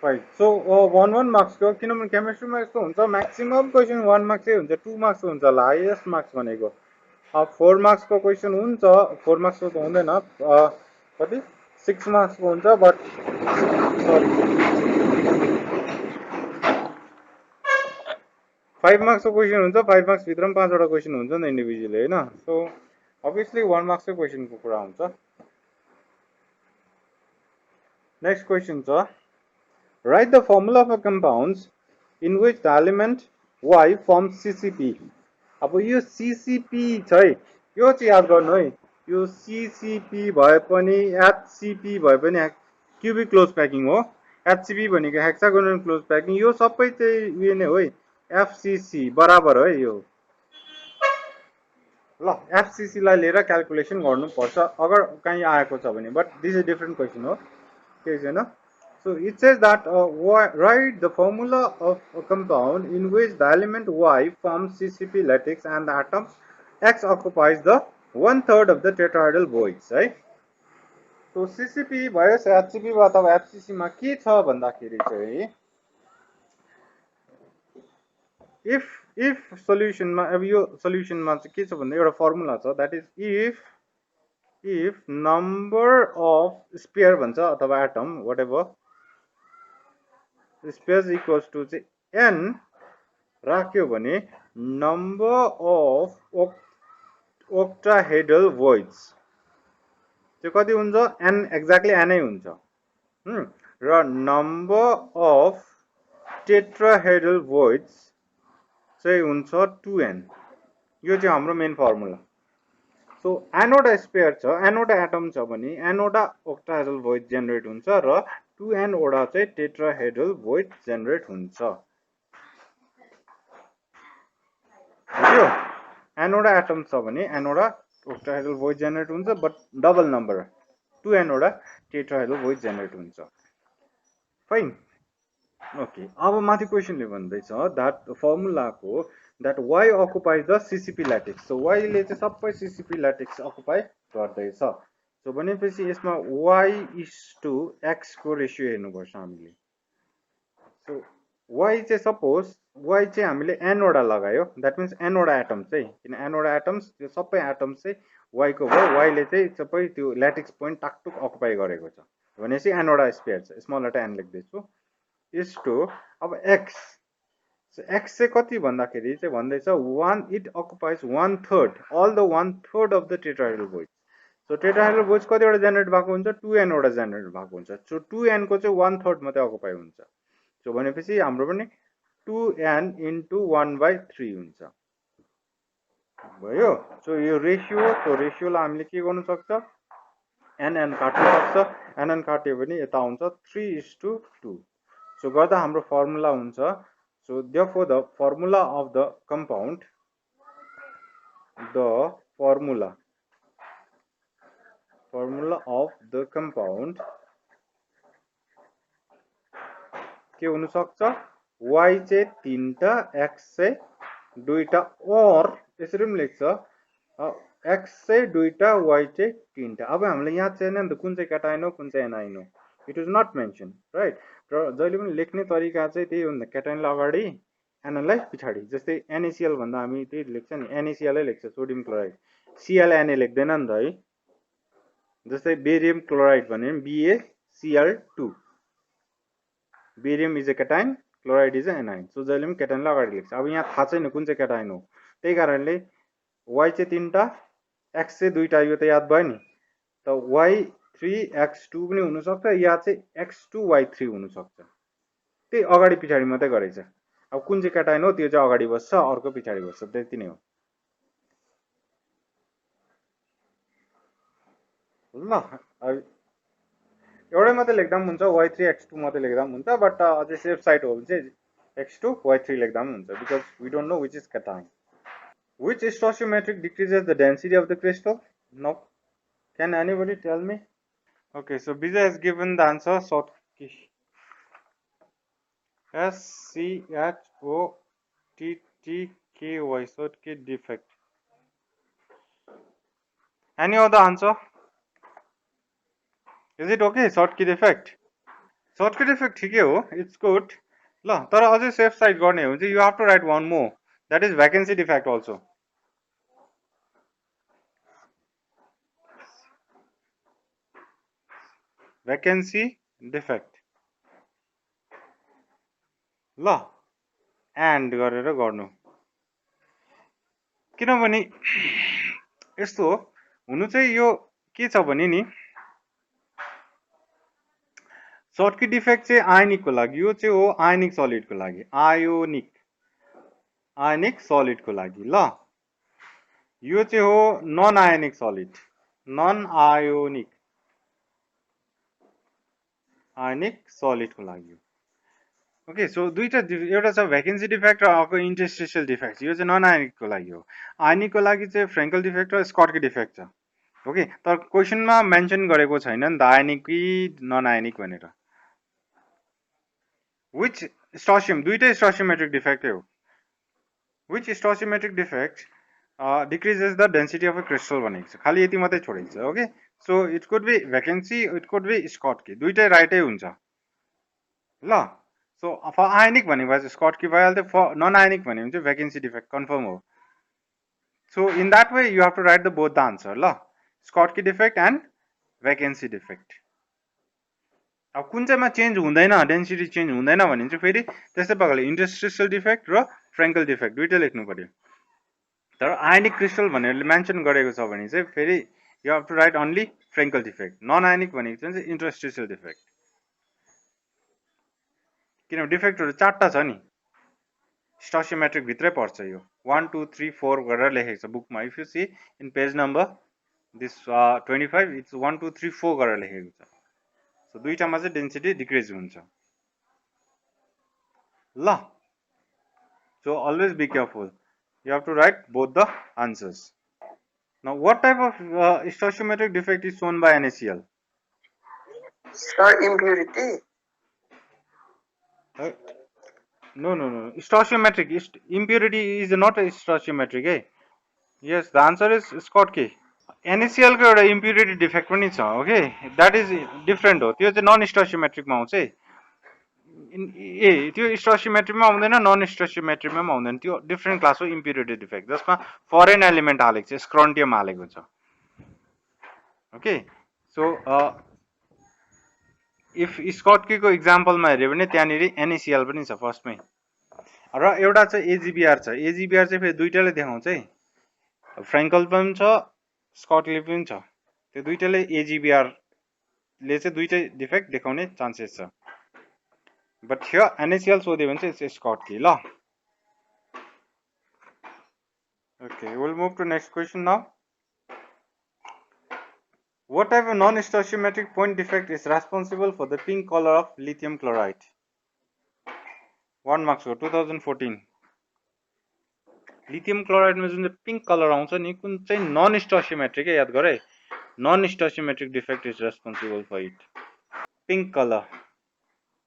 फाइन सो 1 मार्क्स को किनभने केमिस्ट्रीमा यस्तो हुन्छ म्याक्सिमम क्वेसन 1 मार्क्स हुन्छ 2 मार्क्स हुन्छ होला हाइएस्ट मार्क्स भनेको 4 मार्क्स को क्वेसन हुन्छ 4 मार्क्स को त हुँदैन कति 6 मार्क्स को हुन्छ बट सरी 5 मार्क्स को क्वेसन हुन्छ 5 मार्क्स भित्र 5 वटा क्वेसन हुन्छ नि इन्डिभिजुअली हैन सो obviously 1 मार्क्स को क्वेसन को कुरा हुन्छ नेक्स्ट क्वेसन छ write the formula of a compounds in which the element y forms CCP अब यो CCP छ है यो चाहिँ याद गर्नु है यो CCP भए पनि HCP भए पनि क्युबिक क्लोज प्याकिङ हो HCP भनेको हेक्सागोनल क्लोज प्याकिङ यो सबै चाहिँ उयो नै हो है FCC बराबर हो है यो ल FCC लाई लिएर क्याल्कुलेसन गर्नुपर्छ अगर कहीँ आएको छ भने but this is different question हो केही छैन So it says that write the formula of a compound in which the element Y forms CCP lattice and the atom X occupies the 1/3 of the tetrahedral voids, right? So CCP भयो HCP अथवा FCC मा के छ भन्दाखेरि चाहिँ if solution मा अब यो solution मा चाहिँ के छ भन्दा एउटा फर्मुला छ that is if number of sphere भन्छ अथवा atom whatever space equals to n राख्यो भने number of octahedral voids चाहिँ कति हुन्छ n exactly n नै हुन्छ र number of tetrahedral voids चाहिँ हुन्छ 2n यो चाहिँ हाम्रो मेन फर्मुला सो एनोडा स्पेयर छ एनोडा एटम छ भने एनोडा octahedral void जेनेरेट हुन्छ र 2n वटा चाहिँ टेट्राहेड्रल void जेनेरेट हुन्छ बुझ्यो एनोडा एटम छ भने एनोडा octahedral void जेनेरेट हुन्छ बट डबल नम्बर 2n वटा टेट्राहेड्रल void जेनेरेट हुन्छ फाइन ओके अब माथि क्वेशनले भन्दैछ that फर्मुलाको that y occupies the CCP lattice so y ले चाहिँ सबै CCP lattice अकुपाई गर्दैछ सो भनेपछि यसमा y is to x को रेशियो हेर्नुपर्छ हामीले सो y चाहिँ सपोज y चाहिँ हामीले n वटा लगायो दैट मिन्स n वटा एटम चाहिँ किन n वटा एटम्स त्यो सबै एटम्स चाहिँ y को भयो y ले चाहिँ सबै त्यो ल्याटिक्स पोइन्ट टाकटुक अकुपाई गरेको छ भनेपछि n वटा स्पेयर छ स्मल लेटर n लेख्दैछु is to अब x so x चाहिँ कति भन्दाखेरि चाहिँ भन्दैछ 1 it occupies 1/3 all the 1/3 of the tetrahedral void so tetrahedral void कतिवटा जेनेरेट भएको हुन्छ 2n वटा जेनेरेट भएको हुन्छ सो 2n को चाहिँ 1/3 मात्रै अकुपाई हुन्छ सो भनेपछि हाम्रो पनि 2n into 1/3 हुन्छ भयो सो यो रेशियो सो रेशियोलाई हामीले के गर्न सक्छ n काट्न सक्छ n काट्यो भने यता हुन्छ 3:2 सो गर्दा हाम्रो फर्मुला हुन्छ so therefore the formula of the compound के हुन सक्छ y चाहिँ 3टा x चाहिँ 2टा और यसरी पनि लेख्छ x चाहिँ 2टा y चाहिँ 3टा अब हामीले यहाँ चाहिँ नि त कुन चाहिँ क्याटाइन हो कुन चाहिँ एनाइन हो it is not mention right र जहिले पनि लेख्ने तरिका चाहिँ त्यही हो नि क्याटाइनलाई अगाडि एनलाई पछाडि जस्तै NaCl भन्दा हामी त्यही लेख्छ नि NaCl नै लेख्छ सोडियम क्लोराइड Cl Na लेख्दैन नि त है जस्तै बेरियम क्लोराइड भने BaCl2 barium is a cation chloride is an anion so जहिले पनि क्याटाइनलाई अगाडि लेख्छ अब यहाँ थाहा छैन कुन चाहिँ क्याटाइन हो त्यही कारणले y चाहिँ 3टा x चाहिँ 2टा यो त याद भयो नि त y3x2 पनि हुन सक्छ या चाहिँ x2y3 हुन सक्छ त्यही अगाडि पछाडि मात्रै गरेछ अब कुन चाहिँ क्याटाइन हो त्यो चाहिँ अगाडि बस्छ अर्को पछाडि बस्छ त्यति नै हो ल एउटै मात्रै लेख्दा पनि हुन्छ y3x2 मात्रै लेख्दा पनि हुन्छ बट अझै सेफ साइड हो भने चाहिँ x2 y3 लेख्दा पनि हुन्छ because we don't know which is cation Which stoichiometric decreases the density of the crystal? No. Can anybody tell me? Okay, so Bija has given the answer short key. SCHOTTKY short key defect. Any other answer? Is it okay? Short key defect. Shortcut effect ठिकै हो, इट्स गुड ल, तर अझै सेफ साइड गर्ने हो भने चाहिँ you have to write one more, that is vacancy defect also. Vacancy defect ल, एन्ड गरेर गर्नु, किनभने यस्तो हो, हुनु चाहिँ यो के छ भने नि सर्टकट डिफेक्ट चाहिँ आयोनिकको लागि, यो चाहिँ हो आयोनिक सलिडको लागि, आयोनिक सलिडको लागि ल, यो चाहिँ हो non ionic solid, non ionic सलिडको लागि। ओके, सो दुईटा एउटा छ भ्याकेन्सी डिफेक्ट र अर्को इन्टरस्टिशियल डिफेक्ट, यो चाहिँ नन आयोनिकको लागि हो। आयोनिकको लागि चाहिँ फ्रेङ्कल डिफेक्ट र स्कटकी डिफेक्ट छ। ओके, तर क्वेसनमा मेन्सन गरेको छैन नि त आयोनिक कि नन आयोनिक भनेर। विच स्टोसियम, दुईटै स्टोसियोमेट्रिक डिफेक्टै हो। Which stoichiometric defect decreases the density of a crystal भनेको छ, खालि यति मात्रै छोडेको छ। Okay, so it could be vacancy, it could be Schottky, दुईटै राइटै हुन्छ ल। सो फर आयोनिक भनेको चाहिँ स्कटकी भइहाल्थ्यो, फर नन आयोनिक भन्यो भने चाहिँ भ्याकेन्सी डिफेक्ट कन्फर्म हो। So in that way you have to write the both the answer ल, Schottky defect and vacancy defect. अब कुन चाहिँमा चेन्ज हुँदैन, डेन्सिटी चेन्ज हुँदैन भने चाहिँ फेरि त्यस्तै प्रकारले इन्टरस्टिशियल डिफेक्ट र फ्रेङ्कल डिफेक्ट दुइटै लेख्नु पर्यो। तर आयोनिक क्रिस्टल भनेर मेन्सन गरेको छ भने चाहिँ फेरि you have to write only Frenkel defect, non ionic भनेको चाहिँ इन्टरस्टिशियल डिफेक्ट, किनभने डिफेक्टहरू चारवटा छ नि, स्टोसियोमेट्रिक भित्रै पर्छ यो, 1 2 3 4 गरेर लेखेको छ बुकमा। If you see in page number this 25 it's 1 2 3 4 गरेर लेखेको छ। सो दुईटामा चाहिँ डेन्सिटी डिक्रिज हुन्छ ल। So always be careful. You have to write both the answers. Now, what type of stoichiometric defect is shown by NaCl? Sir, impurity. No. Stoichiometric. Impurity is not a stoichiometric. Eh? Yes, the answer is Scott-K. NaCl को एउटा impurity defect पनि छ, okay? That is different हो, त्यो चाहिँ non stoichiometric मा आउँछ है। ए त्यो स्टोसियोमेट्रीमा आउँदैन, नन स्टोसियोमेट्रीमा पनि आउँदैन, त्यो डिफ्रेन्ट क्लास हो इम्प्युरिटी डिफेक्ट, जसमा फरेन एलिमेन्ट हालेको छ, स्क्रन्टियम हालेको छ। ओके, सो इफ स्कटकीको इक्जाम्पलमा हेऱ्यो भने त्यहाँनिर एनएसिएल पनि छ फर्स्टमै, र एउटा चाहिँ एजिबिआर छ। एजिबिआर चाहिँ फेरि दुइटाले देखाउँछ है, फ्रेङ्कल पनि छ, स्कटली पनि छ, त्यो दुइटाले एजिबिआरले चाहिँ दुइटै डिफेक्ट देखाउने चान्सेस छ। But here NaCl सोध्यो भने चाहिँ it's Scott-Key ल। Okay, we'll move to next question now. What type of non-stoichiometric point defect is responsible for the pink color of lithium chloride? 1 marks हो 2014। लिथियम क्लोराइडमा जुन चाहिँ पिङ्क कलर आउँछ नि, कुन चाहिँ नन स्टोसियोमेट्रिक, याद गर है, non stoichiometric defect is responsible for it. Pink colour,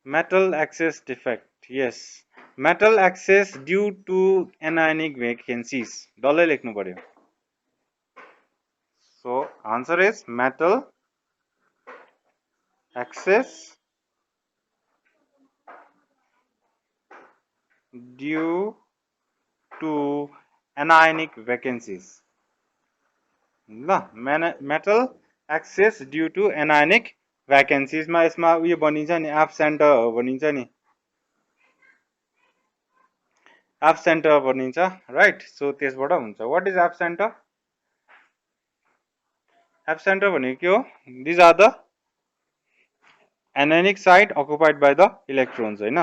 metal access defect, yes, metal access due to anionic vacancies, डल्लै लेख्नु पर्यो। So answer is metal access due to anionic vacancies ल, metal access due to anionic vacancies मा यसमा उयो बनिन्छ नि, एब्सेन्टर बनिन्छ नि, एब्सेन्टर बनिन्छ, राइट। सो त्यसबाट हुन्छ। What is एब्सेन्टर? एब्सेन्टर भनेको के हो? These are the anionic site occupied by the electrons, हैन,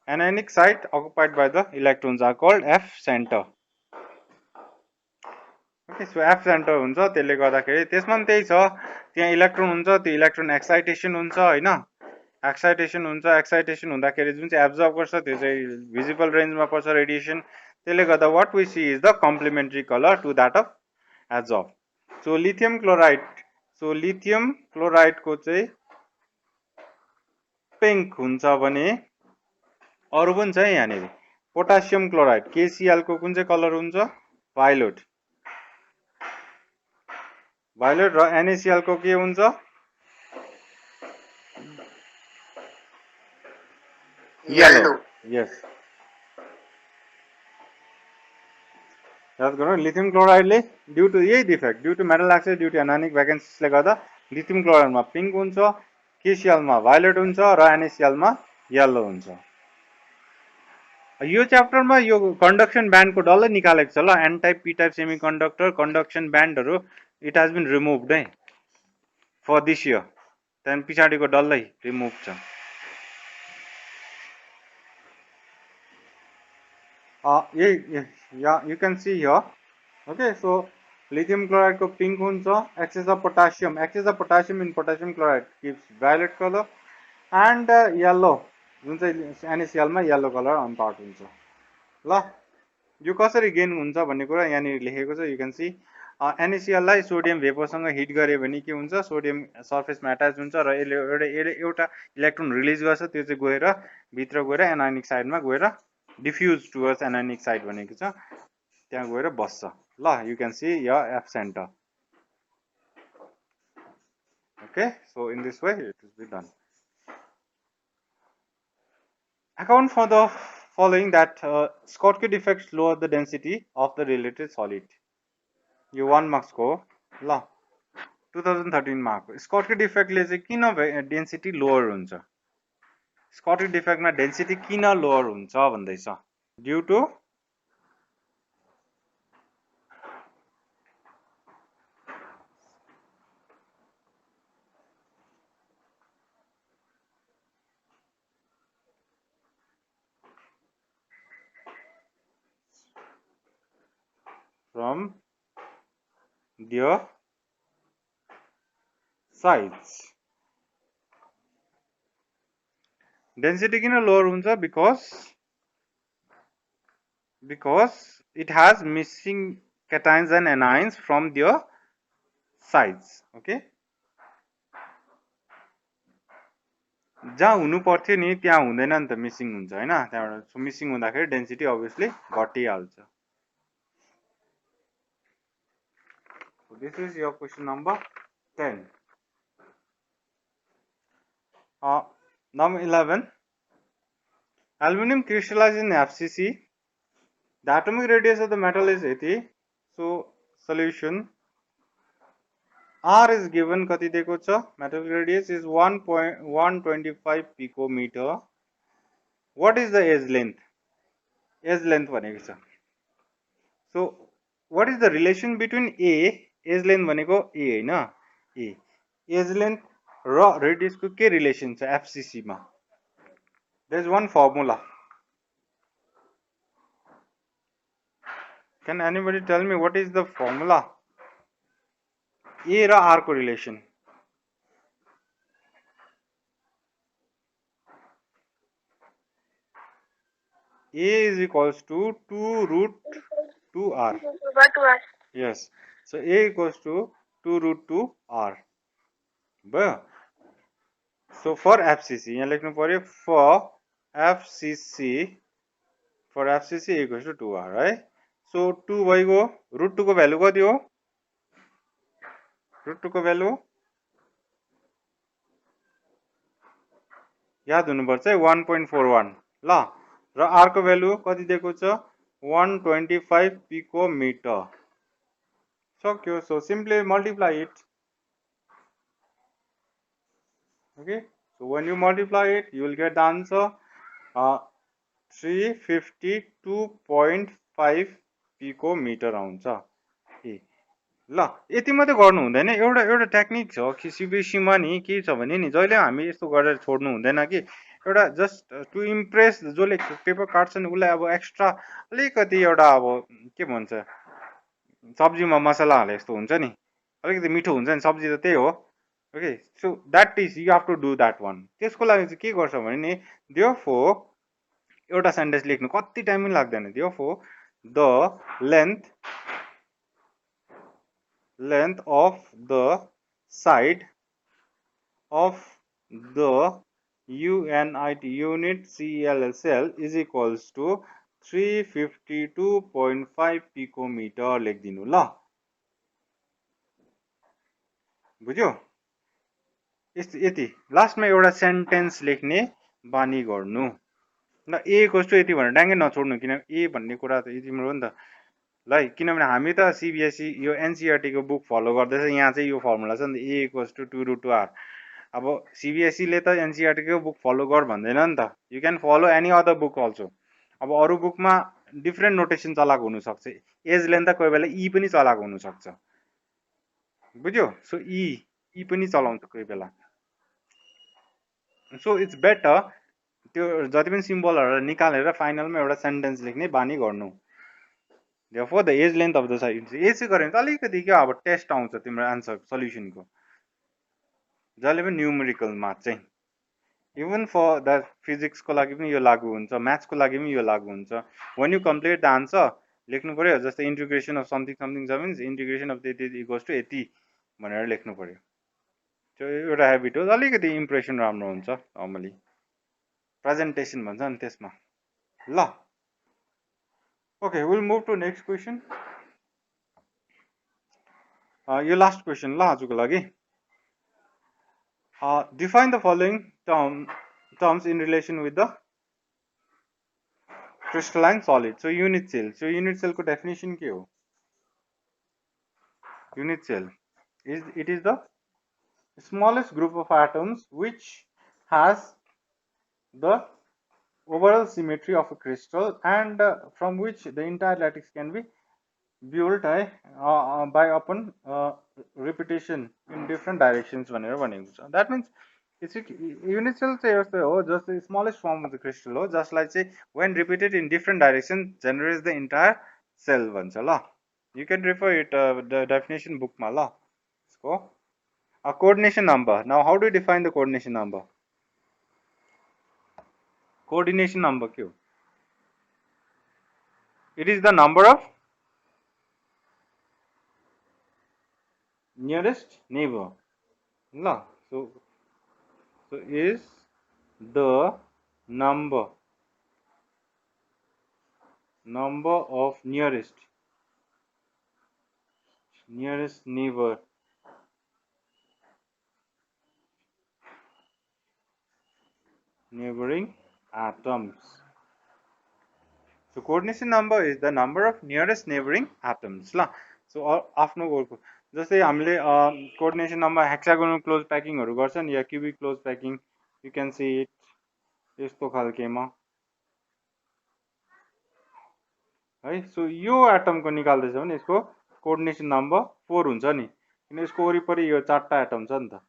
anionic site occupied by the electrons are called F center। Okay, so F centre हुन्छ, त्यसले गर्दाखेरि त्यसमा पनि त्यही छ, त्यहाँ इलेक्ट्रोन हुन्छ, त्यो इलेक्ट्रोन एक्साइटेसन हुन्छ हैन, एक्साइटेसन हुन्छ, एक्साइटेसन हुँदाखेरि जुन चाहिँ एब्जर्ब गर्छ त्यो चाहिँ भिजिबल रेन्जमा पर्छ रेडिएसन, त्यसले गर्दा what we see is the complementary colour to that of absorb. So lithium chloride, so lithium क्लोराइडको चाहिँ पिङ्क हुन्छ भने अरू पनि छ यहाँनिर, पोटासियम क्लोराइड KCl को कुन चाहिँ कलर हुन्छ? भायोलेट, भायोलेट, र NaCl को के हुन्छ? Yellow. Yes. याद गर्नु लिथियम क्लोराइडले ड्यू टु यही defect due to metal oxide due to anionic भ्याकेन्सीले गर्दा लिथियम क्लोराइडमा पिङ्क हुन्छ केसिएलमा भायोलेट हुन्छ र एनएसिएलमा येलो हुन्छ यो च्याप्टरमा यो कन्डक्सन ब्यान्डको डल्लै निकालेको छ ल N type P type semiconductor conduction ब्यान्डहरू इट हेज बिन रिमुभड है फर दिस इयर त्यहाँदेखि पछाडिको डल्लै रिमुभ छ you can see here okay so lithium chloride ko pink huncha excess of potassium in potassium chloride gives violet color and yellow जुन चाहिँ NaCl मा yellow color अनपार्ट हुन्छ ल यो कसरी गेन हुन्छ भन्ने कुरा यहाँनिर लेखेको छ यु क्यान सी NaCl लाई सोडियम भेपरसँग हिट गर्यो भने के हुन्छ सोडियम सर्फेसमा अट्याच हुन्छ र यसले एउटा इलेक्ट्रोन रिलिज गर्छ त्यो चाहिँ गएर भित्र गएर एनायनिक साइडमा गएर डिफ्युज टुवर्ड्स एनायनिक साइड भनेको छ त्यहाँ गएर बस्छ ल यु क्यान सी य F centre okay so in this way it will be done account for the following that Schottky defects lower the density of the related solid यो 1 मार्क्स को ल 2013 मार्क Schottky defect ले चाहिँ किन डेन्सिटी लोअर हुन्छ Schottky defect मा डेन्सिटी किन लोअर हुन्छ भन्दैछ due to from their sides density किन lower हुन्छ because it has missing cations and anions from their sides okay जहाँ हुनु पर्थ्यो नि त्यहाँ हुँदैन नि त मिसिङ हुन्छ हैन त्यहाँबाट मिसिङ हुँदाखेरि density obviously घटिहाल्छ So this is your question number 10. Number 11. Aluminum crystallizes in FCC. The atomic radius of the metal is 80. So solution R is given कति दिएको छ metal radius is 1.125 picometer. What is the edge length? Edge length भनेको छ. So what is the relation between A edge length भनेको A हैन A edge length र radius को के relation छ FCC मा there is one formula can anybody tell me what is the formula A र R को relation A is equals to 2 root 2R yes so A equals to 2 root 2R भयो so for FCC यहाँ लेख्नु पर्यो for FCC equals to 2R right so 2 भइगयो root 2 को भ्यालु कति हो root 2 को भ्यालु याद हुनुपर्छ 1.41 ल र R को भ्यालु कति दिएको छ 125 picometer सक्यो so simply multiply it okay so when you multiply it you will get the answer 352.5 picometer आउँछ ए ल यति मात्रै गर्नु हुँदैन एउटा टेक्निक छ कि सीबीएसई मा नि के छ भने नि जहिले हामी यस्तो गरेर छोड्नु हुँदैन कि एउटा जस्ट टु इम्प्रेस जसले पेपर काट्छन् उलाई अब एक्स्ट्रा अलिकति एउटा अब के भन्छ सब्जीमा मसला हाले जस्तो हुन्छ नि अलिकति मिठो हुन्छ नि सब्जी त त्यही हो okay so that is you have to do that one त्यसको लागि चाहिँ के गर्छ भने नि देयरफोर एउटा सेन्टेन्स लेख्नु कति टाइम पनि लाग्दैन therefore the length of the side of the unit CL cell is equals to 352.5 picometer लेखिदिनु ल बुझ्यो यति लास्टमा एउटा सेन्टेन्स लेख्ने बानी गर्नु ल ए इक्वल्स टु यति भनेर ड्याङ्गै नछोड्नु, किन ए भन्ने कुरा त तिम्रो हो नि त। ल किनभने हामी त सिबिएसई यो एनसिईआरटीको बुक फलो गर्दैछ, यहाँ चाहिँ यो फर्मुला छ नि त, ए इक्वल्स टु 2√2r। अब सिबिएसईले त एनसिईआरटीको बुक फलो गर भन्दैन नि त, you can follow any other book also. अब अरू बुकमा डिफ्रेन्ट नोटेसन चलाएको हुनसक्छ, एज लेन्थ त कोही बेला ई पनि चलाएको हुनसक्छ, बुझ्यो? सो ई पनि चलाउँछ कोही बेला। सो इट्स बेटर त्यो जति पनि सिम्बलहरू निकालेर फाइनलमा एउटा सेन्टेन्स लेख्ने बानी गर्नु। Therefore, the age length of the site यसै गऱ्यो भने त अलिकति क्या अब टेस्ट आउँछ तिम्रो आन्सर सल्युसनको, जहिले पनि न्युमेरिकलमा चाहिँ। इभन फर द फिजिक्सको लागि पनि यो लागु हुन्छ, म्याथ्सको लागि पनि यो लागु हुन्छ। When you complete the answer लेख्नु पर्यो, जस्तै इन्टिग्रेसन अफ समथिङ समथिङ छ मिन्स इन्टिग्रेसन अफ त्यति इक्वल्स टु यति भनेर लेख्नु पर्यो। त्यो एउटा हेबिट हो, अलिकति इम्प्रेसन राम्रो हुन्छ नर्मली, प्रेजेन्टेसन भन्छ नि त्यसमा। ल okay, will move to next question. यो लास्ट क्वेसन ल आजको लागि। Define the following terms in relation with the crystalline solid. So unit cell. So unit cell को definition के हो? Unit cell is the smallest group of atoms which has the overall symmetry of a crystal and from which the entire lattice can be built by upon repetition in different directions भनेर भनेको छ। That means it's unit cell चाहिँ यस्तो हो, just the smallest form of the crystal हो, जसलाई चाहिँ when repeated in different directions generates the entire cell भन्छ ल। You can refer it the definition book मा ल यसको। A coordination number. Now how do you define the coordination number? Coordination number के हो? It is the number of nearest neighbor. No. So is the number of nearest neighbor neighboring atoms. So coordination number is the number of nearest neighboring atoms la. So आफ्नो गोलको जस्तै हामीले coordination number hexagonal close packing हरु गर्छ नि या cubic close packing, you can see it यस्तो खालकेमा है। सो यो एटम को निकाल्दै छ भने यसको कोअर्डिनेसन नम्बर 4 हुन्छ नि, किन यसको वरिपरि यो चारटा एटम छ नि त,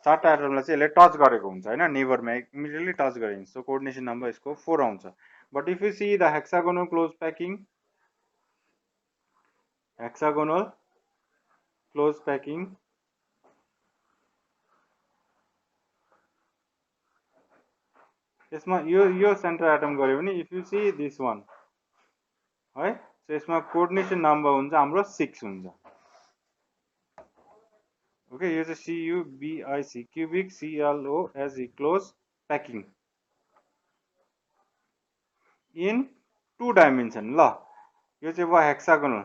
चारटा एटमलाई चाहिँ यसले टच गरेको हुन्छ हैन, नेबरमा इमिडिएटली टच गरिन्छ। सो कोअर्डिनेसन नम्बर यसको 4 आउँछ। But if you see the hexagonal close packing, hexagonal close packing यसमा यो सेन्टर एटम गरे भने if you see this one है, सो यसमा कोअर्डिनेसन नम्बर हुन्छ हाम्रो 6 हुन्छ। ओके, यो चाहिँ CUBIC cubic CLOSE close packing in 2 dimension ल। यो चाहिँ भयो hexagonal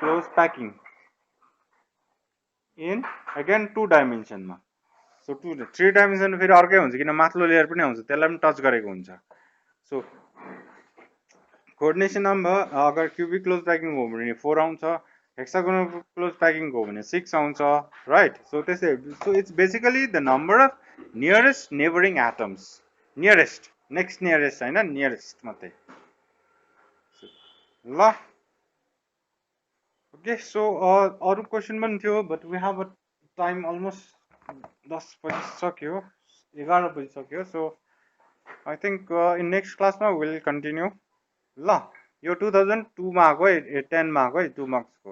close packing in again 2 डाइमेन्सनमा। सो 3 डाइमेन्सन फेरि अर्कै हुन्छ, किन माथिल्लो लेयर पनि आउँछ, त्यसलाई पनि टच गरेको हुन्छ। सो कोअर्डिनेसन नम्बर अगर क्यूबिक क्लोज प्याकिङ हो भने 4 आउँछ, हेक्सागोनल क्लोज प्याकिङ हो भने 6 आउँछ, राइट। सो त्यसै so it's basically the number of nearest neighbouring atoms, nearest next nearest हैन, नियरेस्ट मात्रै ल। ओके, सो अरु क्वेशन पनि थियो but we have a time almost 10 बजिसक्यो, 11 बजिसक्यो। So I think in next क्लासमा विल कन्टिन्यू ल। यो 2002 मा आएको है, 10 मा आएको है 2 मार्क्सको।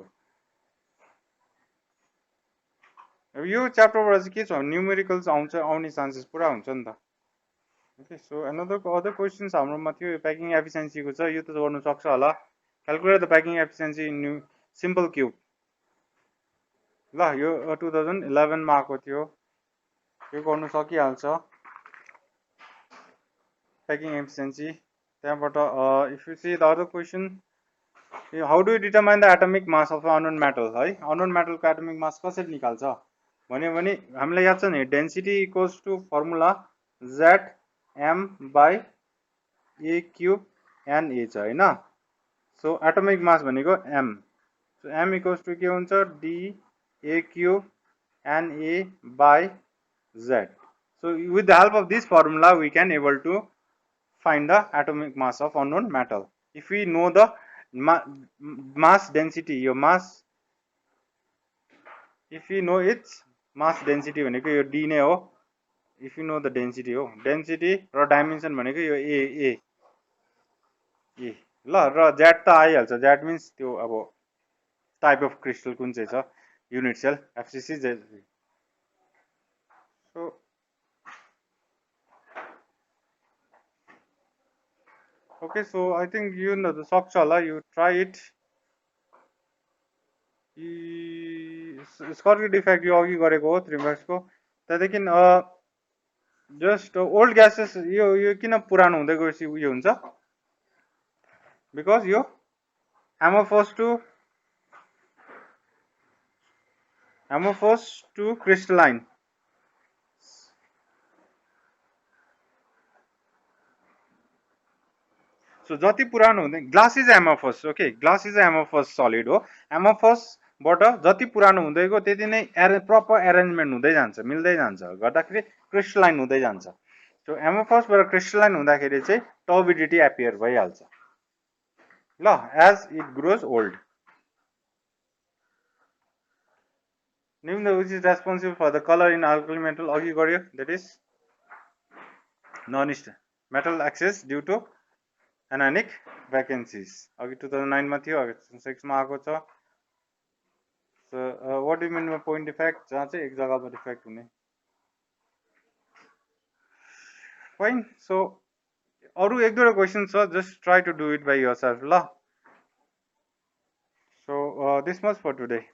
अब यो च्याप्टरबाट चाहिँ के छ, न्युमेरिकल्स आउने चान्सेस पुरा हुन्छ नि त। ओके, सो अदर क्वेशन्स हाम्रोमा थियो प्याकिङ एफिसिएन्सीको छ, यो त गर्नु सक्छ होला। Calculate the packing efficiency in simple cube ल, यो 2011 मा आएको थियो, यो गर्नु सकिहाल्छ प्याकिङ एफिसिएन्सी। त्यहाँबाट if you see the other question, how do you determine the atomic mass of unknown metal है, अननोन मेटलको एटमिक मास कसरी निकाल्छ भन्यो भने हामीलाई याद छ नि density equals to formula ZM by A cube NA छ हैन सो एटोमिक मास भनेको M so M equals to के हुन्छ D A cube NA by Z so with the help of this formula we can able to find the atomic mass of unknown metal if we know the mass density your mass if you know its mass density भनेको यो D नै हो if you know the density हो density र dimension भनेको यो A ल र Z त आइहाल्छ Z means त्यो अब type of crystal कुन चाहिँ छ unit cell FCC Z so okay so I think you know the सक्छ होला you try it Scorpio defect यो अघि गरेको हो 3 मार्क्स को त्यहाँदेखि जस्ट ओल्ड ग्यासेस यो किन पुरानो हुँदै गएपछि उयो हुन्छ बिकज यो amorphous to crystalline so जति पुरानो हुँदै glass is amorphous okay glass is amorphous solid हो amorphous बाट जति पुरानो हुँदै गयो त्यति नै प्रपर एरेन्जमेन्ट हुँदै जान्छ मिल्दै जान्छ गर्दाखेरि क्रिस्टलाइन हुँदै जान्छ सो amorphous बाट क्रिस्टलाइन हुँदाखेरि चाहिँ टर्बिडिटी एपियर भइहाल्छ ल as it grows old name the which is responsible for the color in alkali metal अघि गर्यो that is metal access due to anionic vacancies अघि 2009 मा थियो 2006 मा आएको छ so what do you mean by point defect जहाँ चाहिँ एक जग्गामा डिफेक्ट हुने fine so अरु एक दुईवटा क्वेशन छ just try to do it by yourself ल so this much for today